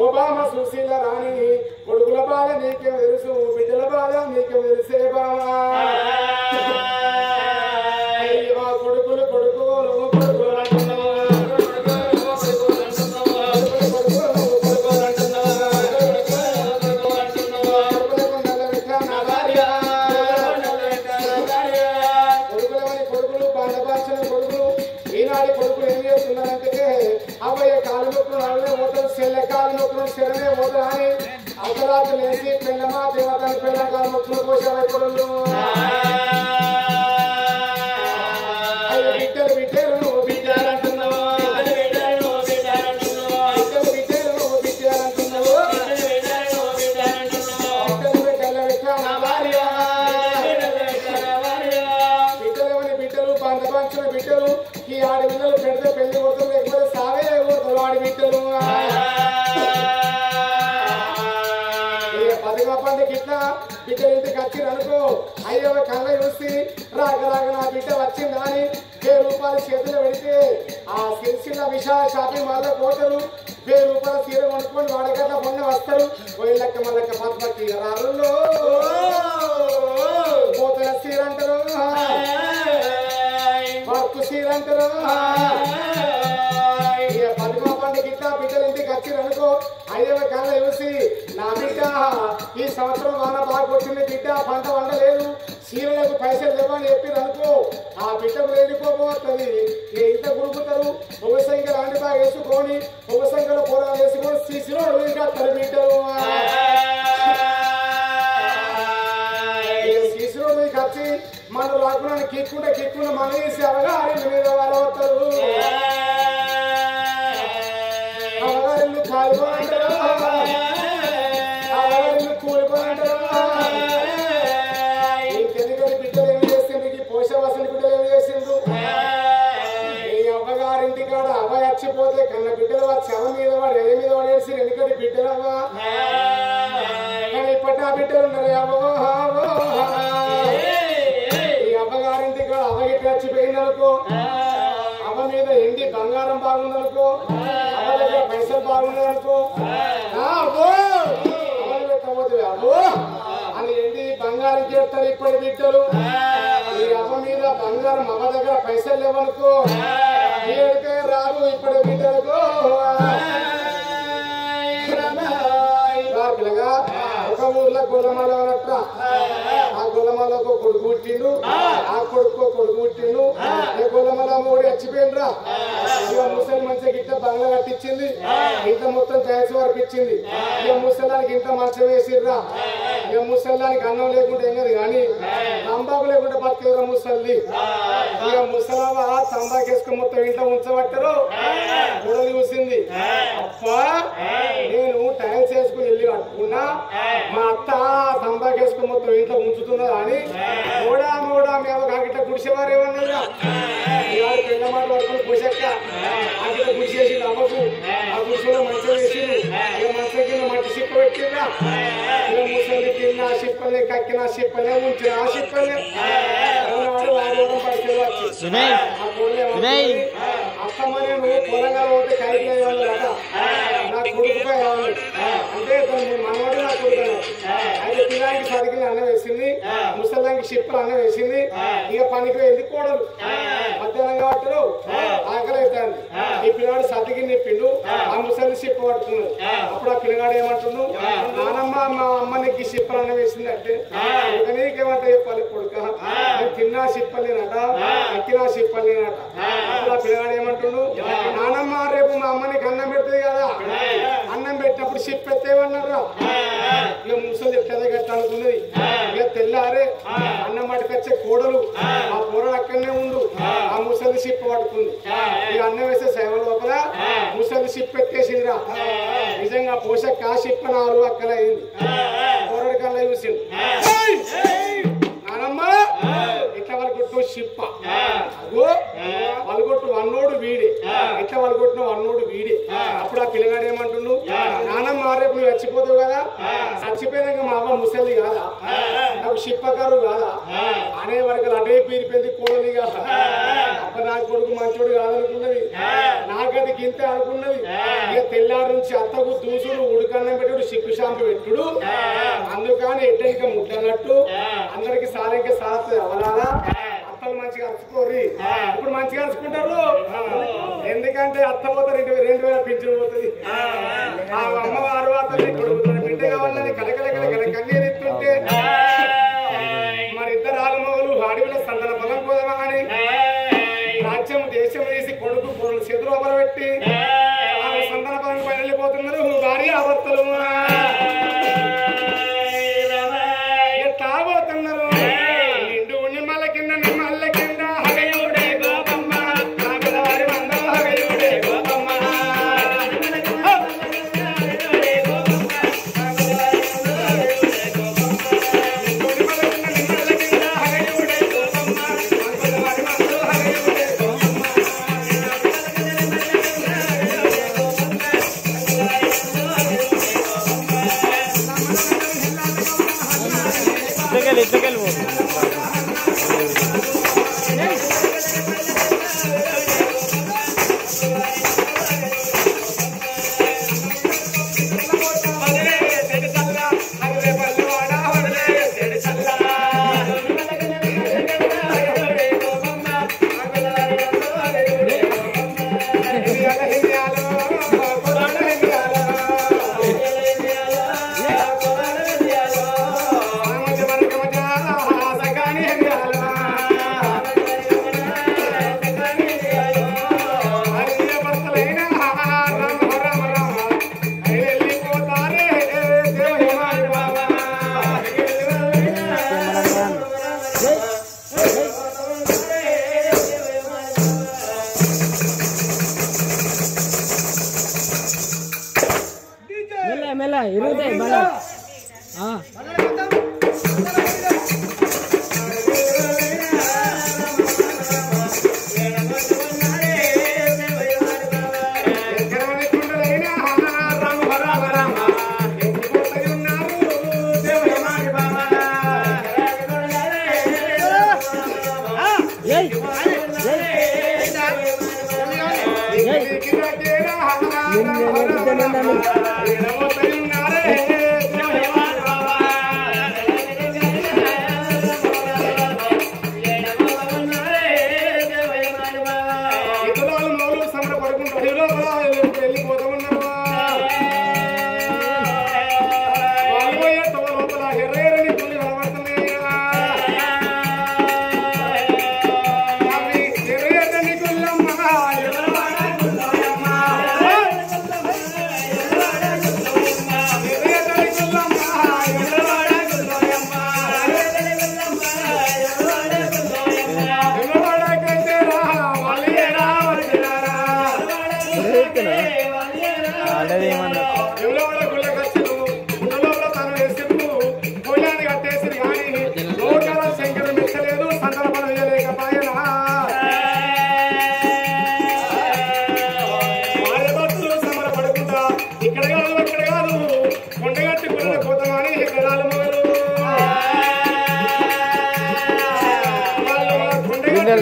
ఓబామ సుశీల రాణి కొడుకుల బాధ నీకేం తెలుసు బిడ్డల బాధ నీకేం తెలిసే బామా అయ్యో కొడుకులు కొడుకులు కొడుకులు ఈనాడు కొడుకులు ఏం చేస్తున్నారంటే అబ్బాయి కాలు నొప్పులు నడలే పోతారు చెల్లె కాలు నొప్పులు చెల్లనే పోతారు అని అర్ధరాత్రులు వేసి పెళ్ళమా దేవతని పెళ్ళ కాలు నొప్పులు పోసేవాళ్ళు బిడ్డలు బిడ్డలు నువ్వు బిడ్డాలంటున్నావు బిడ్డలు బిడ్డలు నువ్వు బిడ్డాలంటున్నావు బిడ్డలు బిడ్డల విషయాల భార్య బిడ్డలేమని బిడ్డలు బంధపంచిన బిడ్డలు ఈ ఆడి బిడ్డలు పెడితే పెళ్లి కొడుతుంది లేకపోతే సావే కొడతారు ఆడి బిడ్డలు పదిగా పండుగ ఇట్లా బిడ్డలు ఇంటికి వచ్చింది అనుకో అయ్యో కళ్ళ చూసి రాక రాక నా బిడ్డ వచ్చిందా అని 1000 రూపాయలు చేతిలో పెడితే ఆ సిరిసిల్ల విశాల షాపింగ్ మాల్లో పోతారు 1000 రూపాయల చీర కొనుక్కొని వాడగట్ల పొన్న వస్తారు పోయిలక్క మళ్ళక్క పద్మకి రాళ్ళలో పోతల చీర అంటారు వర్క్ చీర అంటారు పదిమా పండుగ ఇట్లా బిడ్డలు ఇంటికి వచ్చింది అనుకో అయ్యవ కళ్ళ చూసి నా బిడ్డ ఈ సంవత్సరం వాన బాగా కొట్టింది బిడ్డ పంట వండలేదు చీరలకు పైసలు లేవని చెప్పారు అనుకో ఆ బిడ్డకు వెళ్ళిపోబోతుంది ఇంత గురుకుతారు ఒక సంఖ్య లాంటి బాగా వేసుకొని ఒక సంఖ్యలో పొలాలు వేసుకొని శిశువులు ఇంకా తన బిడ్డలు శిశువులు వచ్చి మనం రాకుండా కిక్కుండా మన వేసి అవగా మీద వాళ్ళు అవుతారు అవగారిల్లు కాలిపోంటారు అవగారిల్లు కూలిపోంటారు ఇంకెందుకని బిడ్డలు ఏమి చేసిండు ఈ పోషవాసని బిడ్డలు ఏమి చేసిండు ఈ అవ్వగారింటి కాడ అవ్వ చచ్చిపోతే కన్న బిడ్డలు వచ్చి అవ మీద వాడు ఎద మీద వాడు వేసి ఎందుకంటే బిడ్డలు అవ్వ కానీ ఇప్పటి ఆ బిడ్డలు ఉన్నారు ఈ అవ్వగారింటి కాడ అవ్వగిట్టి చచ్చిపోయింది అనుకో అవ్వ మీద ఎండి బంగారం బాగుందనుకో అవ్వ దగ్గర పైసలు బాగున్నాయనుకో అవ్వలు పెట్టబోతుంది అవ్వో అని ఎండి బంగారం చేస్తారు ఇప్పటి బిడ్డలు ఈ అవ్వ మీద బంగారం అవ్వ దగ్గర పైసలు లేవనుకో ఏడుకే రాదు ఇప్పటి బిడ్డలకు పిల్లగా ఒక ఊర్లో గొల్లమాల అన్నట్ట ఆ గొల్లమాలకు కొడుకు పుట్టిండు ఆ కొడుకు పుట్టిండు ఏ గొల్లమాల మూడు చచ్చిపోయిండ్రా ఇక ముసలి మంచిగా గిట్ట బంగ్లా కట్టించింది ఇంత మొత్తం తయారు వరకు ఇచ్చింది ఇక ముసలానికి ఇంత మంచం వేసిర్రా ఇక ముసలానికి అన్నం లేకుండా ఏం కాదు కానీ తంబాకు లేకుండా బతికేరా ముసల్ది ఇక ముసలావా తంబాకు వేసుకుని మొత్తం ఇంట్లో ఉంచబట్టారు గుడలు చూసింది అప్పా నేను టైల్స్ వేసుకుని వెళ్ళి కట్టుకున్నా మా అత్త తంబాకు వేసుకుని మొత్తం ఇంట్లో ఉంచుతున్నదా అని మూడా మేము కాకిట గుడిసేవారేమన్నా పెళ్ళ మాట పడుకుని గుడిసెక్క కాకిట గుడిసేసింది అమ్మకు ఆ గుడిసెలో మంచం వేసిండు ఇక మంచం కింద మట్టి సిప్ప పెట్టిందా ఇక ముసలి కింద ఆ సిప్పలే కక్కిన ఆ సిప్పలే ఉంచిన ఆ సిప్పలే వాడు పరిస్థితి వచ్చి అత్తమ్మని నువ్వు పొలంగా పోతే కైకి నా కొడుకుపై అంటే మనవాడు నా కొడుకు అయితే పిల్లానికి సరిగిన అన్న వేసింది ముసలానికి షిప్పులు అన్న వేసింది ఇక పనికి ఎందుకు కూడదు మధ్యాహ్నం కాబట్టి ఆకలి అవుతాను ఈ పిల్లవాడు సర్దికి నిప్పిండు ఆ ముసలి షిప్పు పట్టుకున్నాడు అప్పుడు ఆ పిల్లగాడు ఏమంటుండు నానమ్మ మా అమ్మ నీకు షిప్పులు అన్న వేసింది అంటే నీకేమంటే చెప్పాలి కొడుక తిన్నా షిప్పలేనట ఎక్కినా షిప్పలేనట అప్పుడు ఆ పిల్లగాడు ఏమంటుండు నానమ్మ రేపు మా అమ్మ నీకు అన్నం పెడుతుంది కదా అన్నం పెట్టినప్పుడు షిప్ ఎత్తేమన్నారా ఇక ముసలి ఎట్టేదా గట్ట అనుకున్నది ఇక తెల్లారే అన్నం పట్టుకొచ్చే కోడలు ఆ కూరలు అక్కడనే ఉండు ఆ ముసలి షిప్ పట్టుకుంది ఇక అన్నం వేసే సేవ లోపల ముసలి షిప్ ఎత్తేసిందిరా నిజంగా పోషక ఆ షిప్ 4 అక్కల అయింది కూరడి కల్లా చూసింది నానమ్మ ఇట్లా వాళ్ళకొట్టు షిప్ప అగో వాళ్ళకొట్టు వన్నోడు వీడే ఇట్లా వాళ్ళకొట్టిన వన్నోడు వీడే అప్పుడు ఆ పిల్లగాడు ఏమంటుండు నానమ్మ రేపు నువ్వు చచ్చిపోతావు కదా, చచ్చిపోయినాక మా అవ్వ ముసలి కాదా, నాకు షిప్పకారు కాదా అనే వరకు అటే పీరిపోయింది కోడలి కాదా. అప్పుడు నా కొడుకు మంచోడు కాదనుకున్నది, నాకది గింతే అనుకున్నది. ఇక తెల్లారి నుంచి అత్తకు దూసుడు ఉడకన్నం పెట్టుడు సిక్కు షాంపు పెట్టుడు, అందుకని ఎడ్డనిక ముట్టనట్టు అందరికి సాలకి సాస్తుంది అవలాలా. అత్తలు మంచిగా అరుచుకోర్రి, ఇప్పుడు మంచిగా అరుచుకుంటారు. ఎందుకంటే అత్త పోతే 2000 పింఛను పోతుంది. ఆ అమ్మవారు అతని కొడుకు బిడ్డ కావాలని కలకలకల కన్నీరెత్తుంటే మరి ఇద్దరు ఆలమోగులు అడవిలో సందన బలం కోదమా అని రాజ్యం దేశం వేసి కొడుకు పొరులు చేతులు పెట్టి సందన బలం పైన వెళ్ళిపోతున్నారు భార్య భర్తలు. తాగోతున్నారు నిండు నిమ్మల కింద నిమ్మల కింద హగయుడే గోపమ్మ నాగలవారి వంద హగయుడే గోపమ్మ.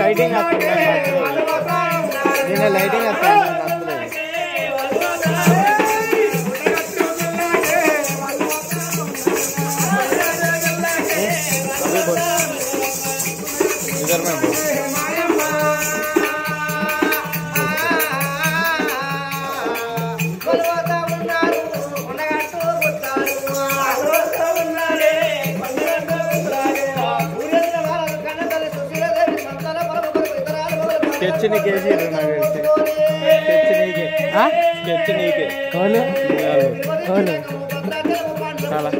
లైటింగ్ లైటింగ్ इधर में स्केच नहीं कैसी है ना स्केच नहीं के हाँ स्केच नहीं के कौन है कौन है साला